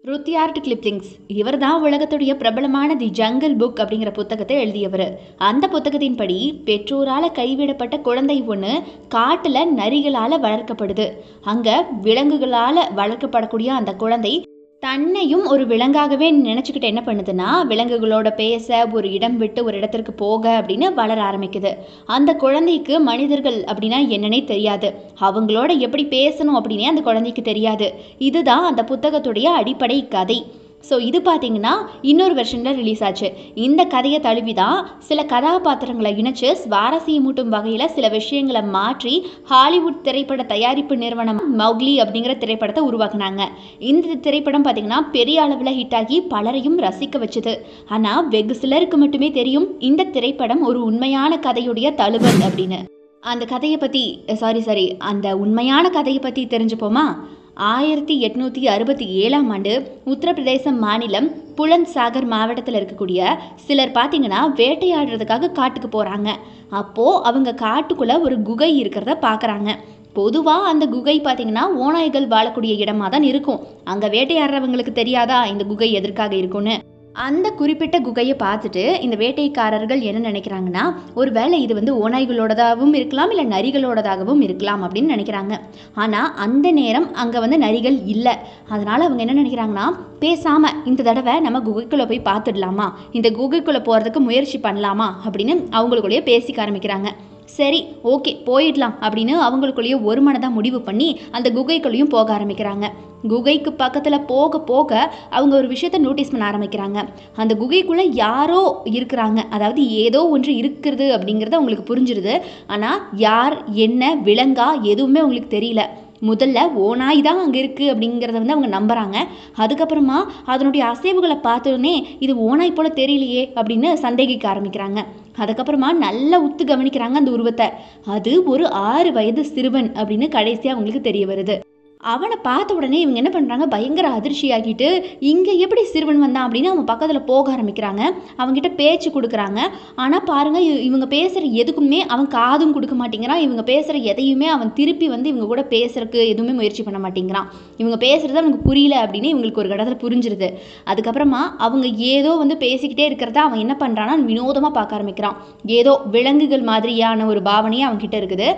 ருத்தியார்ட் கிளிப்ளிங்ஸ் இவர் தான் உலகத்துடைய பிரபலமான தி ஜங்கிள் புக் அப்படிங்கிற புத்தகத்தை எழுதியவர். அந்த புத்தகத்தின்படி பெற்றோரால் கைவிடப்பட்ட குழந்தை ஒன்று காட்டில் நரிகளால் வளர்க்கப்படுது. அங்கே விலங்குகளால் வளர்க்கப்படக்கூடிய அந்த குழந்தை தன்னையும் ஒரு விலங்காகவே நினச்சிக்கிட்டு என்ன பண்ணுதுன்னா, விலங்குகளோட பேச, ஒரு இடம் விட்டு ஒரு இடத்திற்கு போக அப்படின்னு வளர ஆரம்பிக்குது. அந்த குழந்தைக்கு மனிதர்கள் அப்படின்னா என்னன்னே தெரியாது. அவங்களோட எப்படி பேசணும் அப்படின்னே அந்த குழந்தைக்கு தெரியாது. இதுதான் அந்த புத்தகத்துடைய அடிப்படை கதை. ஸோ இது பார்த்தீங்கன்னா இன்னொரு வெர்ஷனில் ரிலீஸ் ஆச்சு. இந்த கதையை தழுவி தான் சில கதாபாத்திரங்களை இணைச்சு சுவாரஸ்யமூட்டும் வகையில் சில விஷயங்களை மாற்றி ஹாலிவுட் திரைப்பட தயாரிப்பு நிறுவனம் மௌக்லி அப்படிங்கிற திரைப்படத்தை உருவாக்குனாங்க. இந்த திரைப்படம் பார்த்தீங்கன்னா பெரிய அளவில் ஹிட் ஆகி பலரையும் ரசிக்க வச்சுது. ஆனால் வெகு சிலருக்கு மட்டுமே தெரியும் இந்த திரைப்படம் ஒரு உண்மையான கதையுடைய தழுவல் அப்படின்னு. அந்த கதையை பற்றி அந்த உண்மையான கதையை பற்றி தெரிஞ்சுப்போமா? 1867ஆம் ஆண்டு உத்தரப்பிரதேச மாநிலம் புலந்த் சாகர் மாவட்டத்தில் இருக்கக்கூடிய சிலர் பார்த்தீங்கன்னா வேட்டையாடுறதுக்காக காட்டுக்கு போகிறாங்க. அப்போது அவங்க காட்டுக்குள்ளே ஒரு குகை இருக்கிறத பார்க்குறாங்க. பொதுவாக அந்த குகை பார்த்தீங்கன்னா ஓநாய்கள் வாழக்கூடிய இடமா தான் இருக்கும். அங்கே வேட்டையாடுறவங்களுக்கு தெரியாதா இந்த குகை எதற்காக இருக்குன்னு? அந்த குறிப்பிட்ட குகையை பார்த்துட்டு இந்த வேட்டைக்காரர்கள் என்ன நினைக்கிறாங்கன்னா, ஒரு வேளை இது ஓநாய்களோடதாகவும் இருக்கலாம், இல்லை நரிகளோடதாகவும் இருக்கலாம் அப்படின்னு நினைக்கிறாங்க. ஆனால் அந்த நேரம் அங்கே நரிகள் இல்லை. அதனால் அவங்க என்ன நினைக்கிறாங்கன்னா, பேசாமல் இந்த தடவை நம்ம குகைக்குள்ளே போய் பார்த்துடலாமா, இந்த குகைக்குள்ளே போகிறதுக்கு முயற்சி பண்ணலாமா அப்படின்னு அவங்களுக்குள்ளேயே பேசிக்க ஆரம்பிக்கிறாங்க. சரி, ஓகே, போயிடலாம் அப்படின்னு அவங்களுக்குள்ளேயே ஒரு மனதாக முடிவு பண்ணி அந்த குகைக்குள்ளேயும் போக ஆரம்பிக்கிறாங்க. குகைக்கு பக்கத்தில் போக போக அவங்க ஒரு விஷயத்த நோட்டீஸ் பண்ண ஆரம்பிக்கிறாங்க. அந்த குகைக்குள்ளே யாரோ இருக்கிறாங்க, அதாவது ஏதோ ஒன்று இருக்கிறது அப்படிங்கிறது அவங்களுக்கு புரிஞ்சிருது. ஆனால் யார், என்ன, விலங்கா எதுவுமே அவங்களுக்கு தெரியல. முதல்ல ஓநாய் தான் அங்கே இருக்குது அப்படிங்கிறத அவங்க நம்புகிறாங்க. அதுக்கப்புறமா அதனுடைய அசைவுகளை பார்த்தோன்னே இது ஓநாய் போல் தெரியலையே அப்படின்னு சந்தேகிக்க ஆரம்பிக்கிறாங்க. அதுக்கப்புறமா நல்லா உத்து கவனிக்கிறாங்க அந்த உருவத்தை. அது ஒரு 6 வயது சிறுவன் அப்படின்னு கடைசியாக அவங்களுக்கு தெரிய வருது. அவனை பார்த்த உடனே இவங்க என்ன பண்ணுறாங்க, பயங்கர அதிர்ச்சியாகிட்டு இங்கே எப்படி சிறுவன் வந்தான் அப்படின்னு அவன் பக்கத்தில் போக ஆரம்பிக்கிறாங்க. அவங்ககிட்ட பேச்சு கொடுக்குறாங்க. ஆனால் பாருங்கள், இவங்க பேசுகிற எதுக்குமே அவன் காதும் கொடுக்க மாட்டேங்கிறான். இவங்க பேசுகிற எதையுமே அவன் திருப்பி இவங்க கூட பேசுறதுக்கு எதுவுமே முயற்சி பண்ண மாட்டேங்கிறான். இவங்க பேசுகிறது அவனுக்கு புரியல அப்படின்னு இவங்களுக்கு ஒரு கடத்தில் புரிஞ்சிருது. அதுக்கப்புறமா அவங்க ஏதோ பேசிக்கிட்டே இருக்கிறத அவன் என்ன பண்ணுறான்னா வினோதமாக பார்க்க ஆரம்பிக்கிறான். ஏதோ விலங்குகள் மாதிரியான ஒரு பாவனையே அவன்கிட்ட இருக்குது.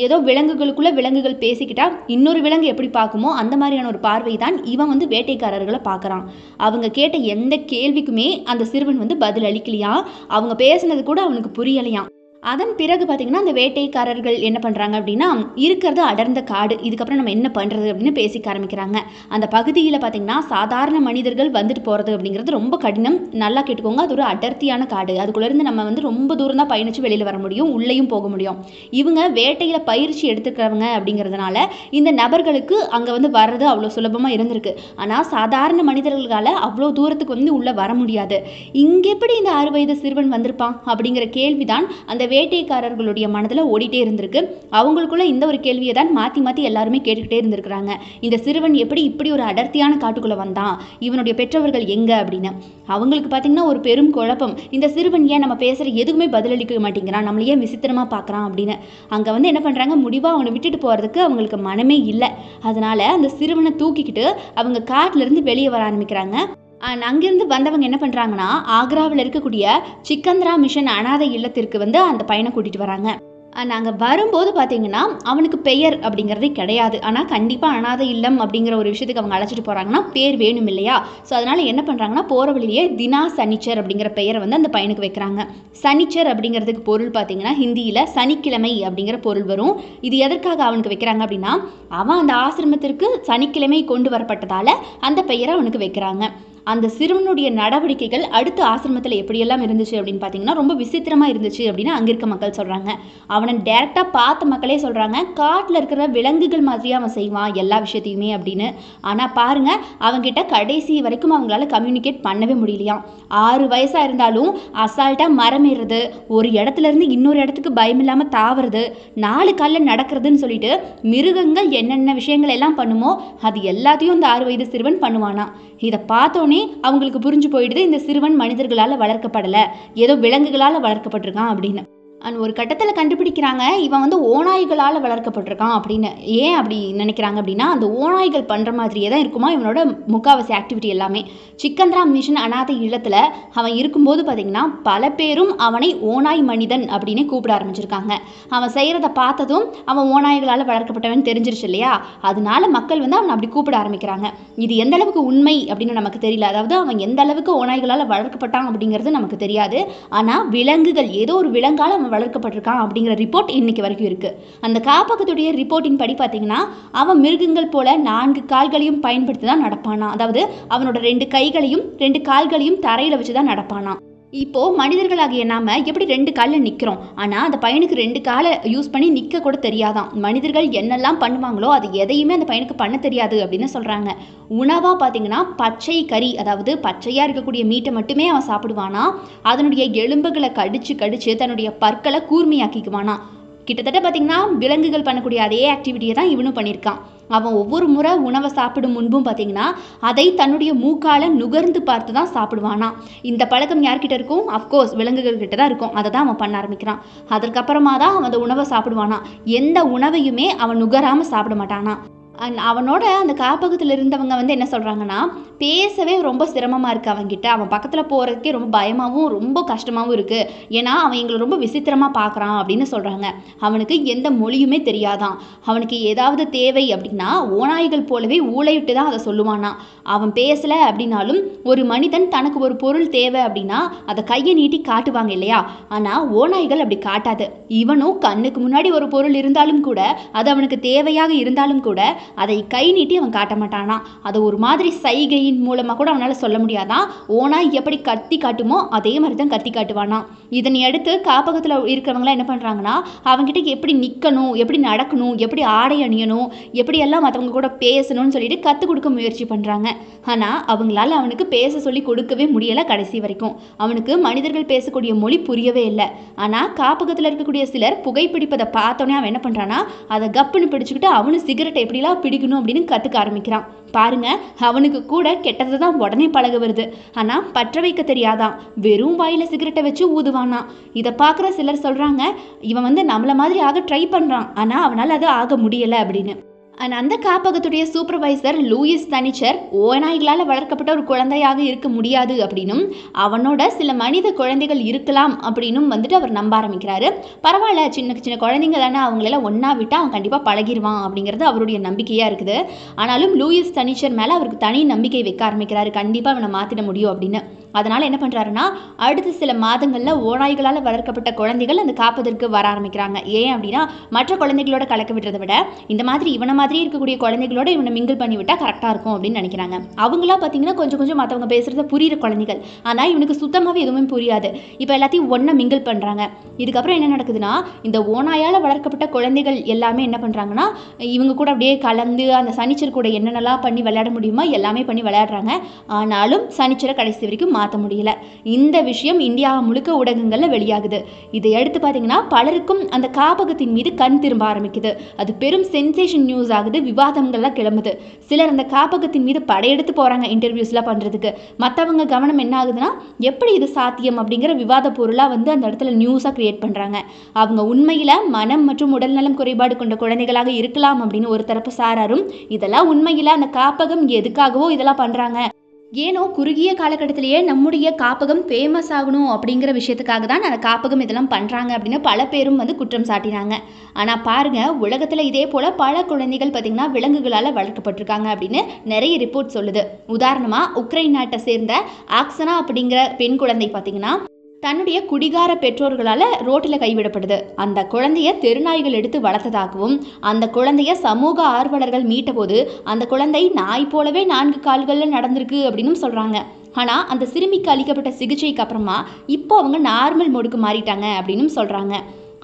ஏதோ விலங்குகளுக்குள்ளே விலங்குகள் பேசிக்கிட்டா இன்னொரு விலங்கு எப்படி பார்க்குமோ அந்த மாதிரியான ஒரு பார்வை தான் இவன் வேட்டைக்காரர்களை பார்க்குறான். அவங்க கேட்ட எந்த கேள்விக்குமே அந்த சிறுவன் பதில் அளிக்கலையா. அவங்க பேசுனது கூட அவனுக்கு புரியலையாம். அதன் பிறகு பார்த்தீங்கன்னா அந்த வேட்டைக்காரர்கள் என்ன பண்ணுறாங்க அப்படின்னா, இருக்கிறது அடர்ந்த காடு, இதுக்கப்புறம் நம்ம என்ன பண்ணுறது அப்படின்னு பேசிக்க ஆரம்பிக்கிறாங்க. அந்த பகுதியில் பார்த்தீங்கன்னா சாதாரண மனிதர்கள் வந்துட்டு போகிறது அப்படிங்கிறது ரொம்ப கடினம். நல்லா கேட்டுக்கோங்க, அது ஒரு அடர்த்தியான காடு. அதுக்குள்ளேருந்து நம்ம ரொம்ப தூரம் தான் பயணித்து வெளியில் வர முடியும், உள்ளேயும் போக முடியும். இவங்க வேட்டையில் பயிற்சி எடுத்துக்கிறவங்க அப்படிங்கிறதுனால இந்த நபர்களுக்கு அங்கே வர்றது அவ்வளோ சுலபமாக இருந்திருக்கு. ஆனால் சாதாரண மனிதர்களால் அவ்வளோ தூரத்துக்கு உள்ளே வர முடியாது. இங்கே எப்படி இந்த 6 வயது சிறுவன் வந்திருப்பான் அப்படிங்கிற கேள்விதான் அந்த வேட்டைக்காரர்களுடைய மனதில் ஓடிட்டே இருந்திருக்கு. அவங்களுக்குள்ள இந்த ஒரு கேள்வியை தான் மாற்றி மாற்றி எல்லாருமே கேட்டுக்கிட்டே இருந்திருக்கிறாங்க. இந்த சிறுவன் எப்படி இப்படி ஒரு அடர்த்தியான காட்டுக்குள்ளே வந்தான், இவனுடைய பெற்றவர்கள் எங்கே அப்படின்னு. அவங்களுக்கு பார்த்தீங்கன்னா ஒரு பெரும் குழப்பம். இந்த சிறுவன் ஏன் நம்ம பேசுகிற எதுக்குமே பதிலளிக்க மாட்டேங்கிறான், நம்மள ஏன் விசித்திரமாக பார்க்குறான் அப்படின்னு. அங்கே என்ன பண்ணுறாங்க, முடிவாக அவனை விட்டுட்டு போகிறதுக்கு அவங்களுக்கு மனமே இல்லை. அதனால் அந்த சிறுவனை தூக்கிக்கிட்டு அவங்க காட்டிலேருந்து வெளியே வர ஆரம்பிக்கிறாங்க. அங்கிருந்து வந்தவங்க என்ன பண்ணுறாங்கன்னா, ஆக்ராவில் இருக்கக்கூடிய சிக்கந்திரா மிஷன் அனாதை இல்லத்திற்கு அந்த பையனை கூட்டிகிட்டு வராங்க. நாங்கள் வரும்போது பார்த்தீங்கன்னா அவனுக்கு பெயர் அப்படிங்கிறதே கிடையாது. ஆனால் கண்டிப்பாக அனாதை இல்லம் அப்படிங்கிற ஒரு விஷயத்துக்கு அவங்க அழைச்சிட்டு போகிறாங்கன்னா பேர் வேணும் இல்லையா? ஸோ அதனால் என்ன பண்ணுறாங்கன்னா, போகிற வழியிலேயே தினா சனிச்சர் அப்படிங்கிற பெயரை அந்த பையனுக்கு வைக்கிறாங்க. சனிச்சர் அப்படிங்கிறதுக்கு பொருள் பார்த்தீங்கன்னா ஹிந்தியில் சனிக்கிழமை அப்படிங்கிற பொருள் வரும். இது எதற்காக அவனுக்கு வைக்கிறாங்க அப்படின்னா, அவன் அந்த ஆசிரமத்திற்கு சனிக்கிழமை கொண்டு வரப்பட்டதால் அந்த பெயரை அவனுக்கு வைக்கிறாங்க. அந்த சிறுவனுடைய நடவடிக்கைகள் அடுத்த ஆசிரமத்தில் எப்படியெல்லாம் இருந்துச்சு அப்படின்னு பார்த்தீங்கன்னா ரொம்ப விசித்திரமாக இருந்துச்சு அப்படின்னு அங்கே இருக்க மக்கள் சொல்கிறாங்க. அவனை டேரெக்டாக பார்த்த மக்களே சொல்கிறாங்க, காட்டில் இருக்கிற விலங்குகள் மாதிரியே அவன் செய்வான் எல்லா விஷயத்தையுமே அப்படின்னு. ஆனால் பாருங்கள், அவங்ககிட்ட கடைசி வரைக்கும் அவங்களால கம்யூனிகேட் பண்ணவே முடியலையாம். 6 வயசாக இருந்தாலும் அசால்ட்டாக மரம் ஏறுறது, ஒரு இடத்துலேருந்து இன்னொரு இடத்துக்கு பயம் இல்லாமல் தாவுறது, 4 காலில் நடக்கிறதுன்னு சொல்லிட்டு மிருகங்கள் என்னென்ன விஷயங்கள் எல்லாம் பண்ணுமோ அது எல்லாத்தையும் இந்த 6 வயது சிறுவன் பண்ணுவானா. இதை பார்த்தோன்னே அவங்களுக்கு புரிஞ்சு போயிடுது, இந்த சிறுவன் மனிதர்களால் வளர்க்கப்படலை, ஏதோ விலங்குகளால் வளர்க்கப்பட்டிருக்கான் அப்படின்னு. அண்ட் ஒரு கட்டத்தில் கண்டுபிடிக்கிறாங்க இவன் வந்து ஓநாய்களால் வளர்க்கப்பட்டிருக்கான் அப்படின்னு. ஏன் அப்படி நினைக்கிறாங்க அப்படின்னா, அந்த ஓநாய்கள் பண்ணுற மாதிரியே தான் இருக்குமா இவனோட முக்காவாசி ஆக்டிவிட்டி எல்லாமே. சிக்கந்திரா மிஷன் அனாதை இல்லத்தில் அவன் இருக்கும்போது பார்த்திங்கன்னா பல பேரும் அவனை ஓநாய் மனிதன் அப்படின்னு கூப்பிட ஆரம்பிச்சிருக்காங்க. அவன் செய்கிறத பார்த்ததும் அவன் ஓநாய்களால் வளர்க்கப்பட்டவன் தெரிஞ்சிருச்சு இல்லையா, அதனால மக்கள் வந்து அவனை அப்படி கூப்பிட ஆரம்பிக்கிறாங்க. இது எந்த அளவுக்கு உண்மை அப்படின்னு நமக்கு தெரியல. அதாவது அவன் எந்த அளவுக்கு ஓநாய்களால் வளர்க்கப்பட்டான் அப்படிங்கிறது நமக்கு தெரியாது. ஆனால் விலங்குகள் ஏதோ ஒரு விலங்கால் அவன் வளர்க்கப்பட்டிருக்கான் அப்படிங்கிற ரிப்போர்ட் இன்னைக்கு வரைக்கும் இருக்கு. அந்த காப்பகத்துடைய ரிப்போர்ட்டின் படி பார்த்தீங்கன்னா அவன் மிருகங்கள் போல 4 கால்களையும் பயன்படுத்தி தான் நடப்பானா. அதாவது அவனோட 2 கைகளையும் 2 கால்களையும் தரையில வச்சு தான் நடப்பானா. இப்போ மனிதர்களாகிய நாம எப்படி 2 காலில் நிற்கிறோம், ஆனால் அந்த பையனுக்கு 2 காலை யூஸ் பண்ணி நிற்க கூட தெரியாதான். மனிதர்கள் என்னெல்லாம் பண்ணுவாங்களோ அது எதையுமே அந்த பையனுக்கு பண்ண தெரியாது அப்படின்னு சொல்கிறாங்க. உணவாக பார்த்தீங்கன்னா பச்சை கறி, அதாவது பச்சையாக இருக்கக்கூடிய மீட்டை மட்டுமே அவன் சாப்பிடுவானா. அதனுடைய எலும்புகளை கடிச்சு கடிச்சு தன்னுடைய பற்களை கூர்மையாக்கிக்குவானா. கிட்டத்தட்ட பார்த்திங்கன்னா விலங்குகள் பண்ணக்கூடிய அதே ஆக்டிவிட்டியை தான் இவனும் பண்ணியிருக்கான். அவன் ஒவ்வொரு முறை உணவை சாப்பிடும் முன்பும் பார்த்திங்கன்னா அதை தன்னுடைய மூக்கால் நுகர்ந்து பார்த்து தான் சாப்பிடுவானா. இந்த பழக்கம் யார்கிட்ட இருக்கும்? அஃப்கோர்ஸ் விலங்குகள் கிட்ட தான் இருக்கும். அதை தான் அவன் பண்ண ஆரம்பிக்கிறான். அதற்கப்புறமா தான் அவன் அந்த உணவை சாப்பிடுவானா. எந்த உணவையுமே அவன் நுகராமல் சாப்பிட மாட்டானா. அவனோட அந்த காப்பகத்தில் இருந்தவங்க வந்து என்ன சொல்கிறாங்கன்னா, பேசவே ரொம்ப சிரமமாக இருக்குது அவன்கிட்ட. அவன் பக்கத்தில் போகிறதுக்கே ரொம்ப பயமாகவும் ரொம்ப கஷ்டமாகவும் இருக்குது. ஏன்னா அவன் எங்களை ரொம்ப விசித்திரமாக பார்க்குறான் அப்படின்னு சொல்கிறாங்க. அவனுக்கு எந்த மொழியுமே தெரியாதான். அவனுக்கு ஏதாவது தேவை அப்படின்னா ஓநாய்கள் போலவே ஊளையிட்டு தான் அதை சொல்லுவானா. அவன் பேசலை அப்படின்னாலும் ஒரு மனிதன் தனக்கு ஒரு பொருள் தேவை அப்படின்னா அதை கையை நீட்டி காட்டுவாங்க இல்லையா, ஆனால் ஓநாய்கள் அப்படி காட்டாது. இவனும் கண்ணுக்கு முன்னாடி ஒரு பொருள் இருந்தாலும் கூட, அது அவனுக்கு தேவையாக இருந்தாலும் கூட அதை கை நீட்டி அவன் காட்ட மாட்டானா. அதை ஒரு மாதிரி சைகையின் மூலமாக கூட அவனால் சொல்ல முடியாதான். ஓனாய் எப்படி கத்தி காட்டுமோ அதே மாதிரி தான் கத்தி காட்டுவானா. இதனை அடுத்து காப்பகத்தில் இருக்கிறவங்களாம் என்ன பண்ணுறாங்கன்னா, அவங்ககிட்ட எப்படி நிற்கணும், எப்படி நடக்கணும், எப்படி ஆடை அணியணும், எப்படியெல்லாம் மற்றவங்க கூட பேசணும்னு சொல்லிட்டு கற்றுக் கொடுக்க முயற்சி பண்ணுறாங்க. ஆனால் அவங்களால அவனுக்கு பேச சொல்லி கொடுக்கவே முடியலை கடைசி வரைக்கும். அவனுக்கு மனிதர்கள் பேசக்கூடிய மொழி புரியவே இல்லை. ஆனால் காப்பகத்தில் இருக்கக்கூடிய சிலர் புகைப்பிடிப்பதை பார்த்தோன்னே அவன் என்ன பண்ணுறான்னா, அதை கப்புன்னு பிடிச்சிக்கிட்டு அவனு சிகரெட்டை எப்படிலாம் பிடிக்கணும் அப்படின்னு கற்றுக்க ஆரம்பிக்கிறான். பாருங்க, அவனுக்கு கூட கெட்டது தான் உடனே பழக வருது. ஆனால் பற்ற வைக்க தெரியாதான். வெறும் வாயில் சிகரெட்டை வச்சு ஊதுவானா. இதை பார்க்குற சிலர் சொல்கிறாங்க, இவன் வந்து நம்மளை மாதிரி ஆக ட்ரை பண்ணுறான், ஆனால் அவனால் அது ஆக முடியலை அப்படின்னு. அந்த காப்பகத்துடைய சூப்பர்வைசர் லூயிஸ் தனிச்சர் ஓநாய்களால் வளர்க்கப்பட்ட ஒரு குழந்தையாக இருக்க முடியாது அப்படின்னும், அவனோட சில மனித குழந்தைகள் இருக்கலாம் அப்படின்னும் வந்துட்டு அவர் நம்ப ஆரம்பிக்கிறாரு. பரவாயில்ல, சின்ன சின்ன குழந்தைங்க தானே, அவங்களெல்லாம் ஒன்றா விட்டால் அவன் கண்டிப்பாக பழகிடுவான் அப்படிங்கிறது அவருடைய நம்பிக்கையாக இருக்குது. ஆனாலும் லூயிஸ் தனிச்சர் மேலே அவருக்கு தனி நம்பிக்கை வைக்க ஆரம்பிக்கிறாரு, கண்டிப்பாக அவனை மாற்றிட முடியும் அப்படின்னு. அதனால் என்ன பண்ணுறாருன்னா, அடுத்த சில மாதங்களில் ஓநாய்களால் வளர்க்கப்பட்ட குழந்தைகள் அந்த காப்பதற்கு வர ஆரம்பிக்கிறாங்க. ஏன் அப்படின்னா, மற்ற குழந்தைகளோட கலக்க விடுறதை விட இந்த மாதிரி இவனை மாதிரி இருக்கக்கூடிய குழந்தைகளோட இவனை மிங்கிள் பண்ணி விட்டால் கரெக்டாக இருக்கும் அப்படின்னு நினைக்கிறாங்க. அவங்களாம் பார்த்தீங்கன்னா கொஞ்சம் கொஞ்சம் மற்றவங்க பேசுகிறத புரிகிற குழந்தைகள். ஆனால் இவனுக்கு சுத்தமாகவே எதுவுமே புரியாது. இப்போ எல்லாத்தையும் ஒன்றா மிங்கிள் பண்ணுறாங்க. இதுக்கப்புறம் என்ன நடக்குதுன்னா, இந்த ஓநாயால் வளர்க்கப்பட்ட குழந்தைகள் எல்லாமே என்ன பண்ணுறாங்கன்னா, இவங்க கூட அப்படியே கலந்து அந்த சனிச்சர் கூட என்னென்னலாம் பண்ணி விளையாட முடியுமோ எல்லாமே பண்ணி விளையாடுறாங்க. ஆனாலும் சனிச்சரை கடைசி வரைக்கும் மாற்ற முடியல. இந்த விஷயம் இந்தியா முழுக்க ஊடகங்களில் வெளியாகுது. இதை எடுத்து பார்த்தீங்கன்னா பலருக்கும் அந்த காப்பகத்தின் மீது கண் திரும்ப ஆரம்பிக்குது. அது பெரும் சென்சேஷன் நியூஸ் ஆகுது, விவாதங்கள்லாம் கிளம்புது. சிலர் அந்த காப்பகத்தின் மீது படையெடுத்து போகிறாங்க இன்டர்வியூஸ்லாம் பண்ணுறதுக்கு. மற்றவங்க கவனம் என்ன ஆகுதுன்னா, எப்படி இது சாத்தியம் அப்படிங்கிற விவாத பொருளாக வந்து அந்த இடத்துல நியூஸாக கிரியேட் பண்ணுறாங்க. அவங்க உண்மையில் மனம் மற்றும் உடல்நலம் குறைபாடு கொண்ட குழந்தைகளாக இருக்கலாம் அப்படின்னு ஒரு தரப்பு சாராரும், இதெல்லாம் உண்மையில் அந்த காப்பகம் எதுக்காகவோ இதெல்லாம் பண்ணுறாங்க, ஏனோ குறுகிய காலகட்டத்திலேயே நம்முடைய காப்பகம் ஃபேமஸ் ஆகணும் அப்படிங்கிற விஷயத்துக்காக தான் அந்த காப்பகம் இதெல்லாம் பண்ணுறாங்க அப்படின்னு பல பேரும் வந்து குற்றம் சாட்டினாங்க. ஆனால் பாருங்கள், உலகத்தில் இதே போல் பல குழந்தைகள் பார்த்திங்கன்னா விலங்குகளால் வளர்க்கப்பட்டிருக்காங்க அப்படின்னு நிறைய ரிப்போர்ட் சொல்லுது. உதாரணமாக உக்ரைன் நாட்டை சேர்ந்த ஆக்சனா அப்படிங்கிற பெண் குழந்தை பார்த்திங்கன்னா தன்னுடைய குடிகார பெற்றோர்களால் ரோட்டில் கைவிடப்படுது. அந்த குழந்தைய தெருநாய்கள் எடுத்து வளர்த்ததாகவும், அந்த குழந்தைய சமூக ஆர்வலர்கள் மீட்ட போது அந்த குழந்தை நாய் போலவே 4 கால்களில் நடந்திருக்கு அப்படின்னு சொல்கிறாங்க. ஆனால் அந்த சிறுமிக்கு அளிக்கப்பட்ட சிகிச்சைக்கு அப்புறமா இப்போ அவங்க நார்மல் மோடுக்கு மாறிட்டாங்க அப்படின்னு சொல்கிறாங்க.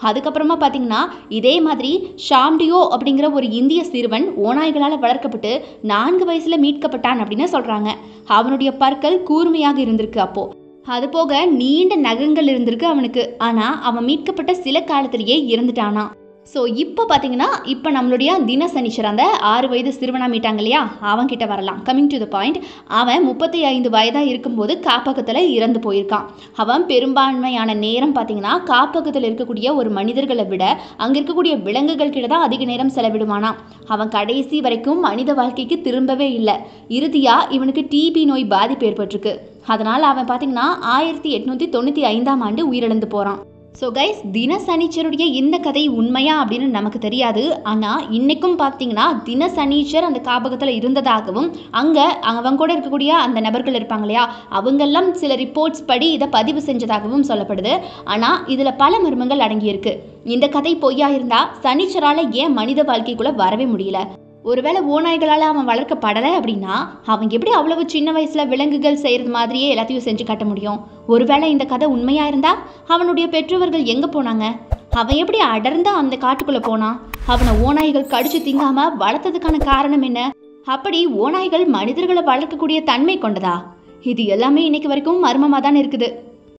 அதுக்கப்புறமா பார்த்தீங்கன்னா இதே மாதிரி ஷாம்டியோ அப்படிங்கிற ஒரு இந்திய சிறுவன் ஓநாய்களால் வளர்க்கப்பட்டு 4 வயசில் மீட்கப்பட்டான் அப்படின்னு சொல்கிறாங்க. அவனுடைய பற்கள் கூர்மையாக இருந்திருக்கு. அப்போது அதுபோக நீண்ட நகங்கள் இருந்திருக்கு அவனுக்கு. ஆனால் அவன் மீட்கப்பட்ட சில காலத்திலேயே இறந்துட்டானா. ஸோ இப்போ பார்த்தீங்கன்னா இப்போ நம்மளுடைய தினசனிச்சர் அந்த 6 வயது சிறுவனா மீட்டாங்க இல்லையா, அவன்கிட்ட வரலாம். கம்மிங் டு த பாயிண்ட், அவன் 35 வயதாக இருக்கும்போது காப்பகத்தில் இறந்து போயிருக்கான். அவன் பெரும்பான்மையான நேரம் பார்த்தீங்கன்னா காப்பகத்தில் இருக்கக்கூடிய ஒரு மனிதர்களை விட அங்கே இருக்கக்கூடிய விலங்குகள் கிட்ட தான் அதிக நேரம் செலவிடுவானாம். அவன் கடைசி வரைக்கும் மனித வாழ்க்கைக்கு திரும்பவே இல்லை. இறுதியாக இவனுக்கு டிபி நோய் பாதிப்பு ஏற்பட்டிருக்கு. அதனால் அவன் பார்த்தீங்கன்னா 1895 உயிரிழந்து போகிறான். ஸோ கைஸ், தினசனிச்சருடைய இந்த கதை உண்மையா அப்படின்னு நமக்கு தெரியாது. ஆனால் இன்றைக்கும் பார்த்தீங்கன்னா தினசனிச்சர் அந்த காப்பகத்தில் இருந்ததாகவும் அங்கே அவங்க கூட இருக்கக்கூடிய அந்த நபர்கள் இருப்பாங்க இல்லையா, அவங்கெல்லாம் சில ரிப்போர்ட்ஸ் படி இதை பதிவு செஞ்சதாகவும் சொல்லப்படுது. ஆனால் இதில் பல மர்மங்கள் அடங்கியிருக்கு. இந்த கதை பொய்யா இருந்தால் சனிச்சரால் ஏன் மனித வாழ்க்கைக்குள்ளே வரவே முடியல? ஒருவேளை ஓநாய்களால் அவன் வளர்க்கப்படலை அப்படின்னா அவன் எப்படி அவ்வளவு சின்ன வயசில் விலங்குகள் செய்கிறது மாதிரியே எல்லாத்தையும் செஞ்சு காட்ட முடியும்? ஒருவேளை இந்த கதை உண்மையாக இருந்தால் அவனுடைய பெற்றோர்கள் எங்கே போனாங்க? அவன் எப்படி அடர்ந்த அந்த காட்டுக்குள்ளே போனான்? அவனை ஓநாய்கள் கடிச்சு திங்காமல் வளர்த்ததுக்கான காரணம் என்ன? அப்படி ஓநாய்கள் மனிதர்களை வளர்க்கக்கூடிய தன்மை கொண்டதா? இது எல்லாமே இன்னைக்கு வரைக்கும் மர்மமாக தான் இருக்குது.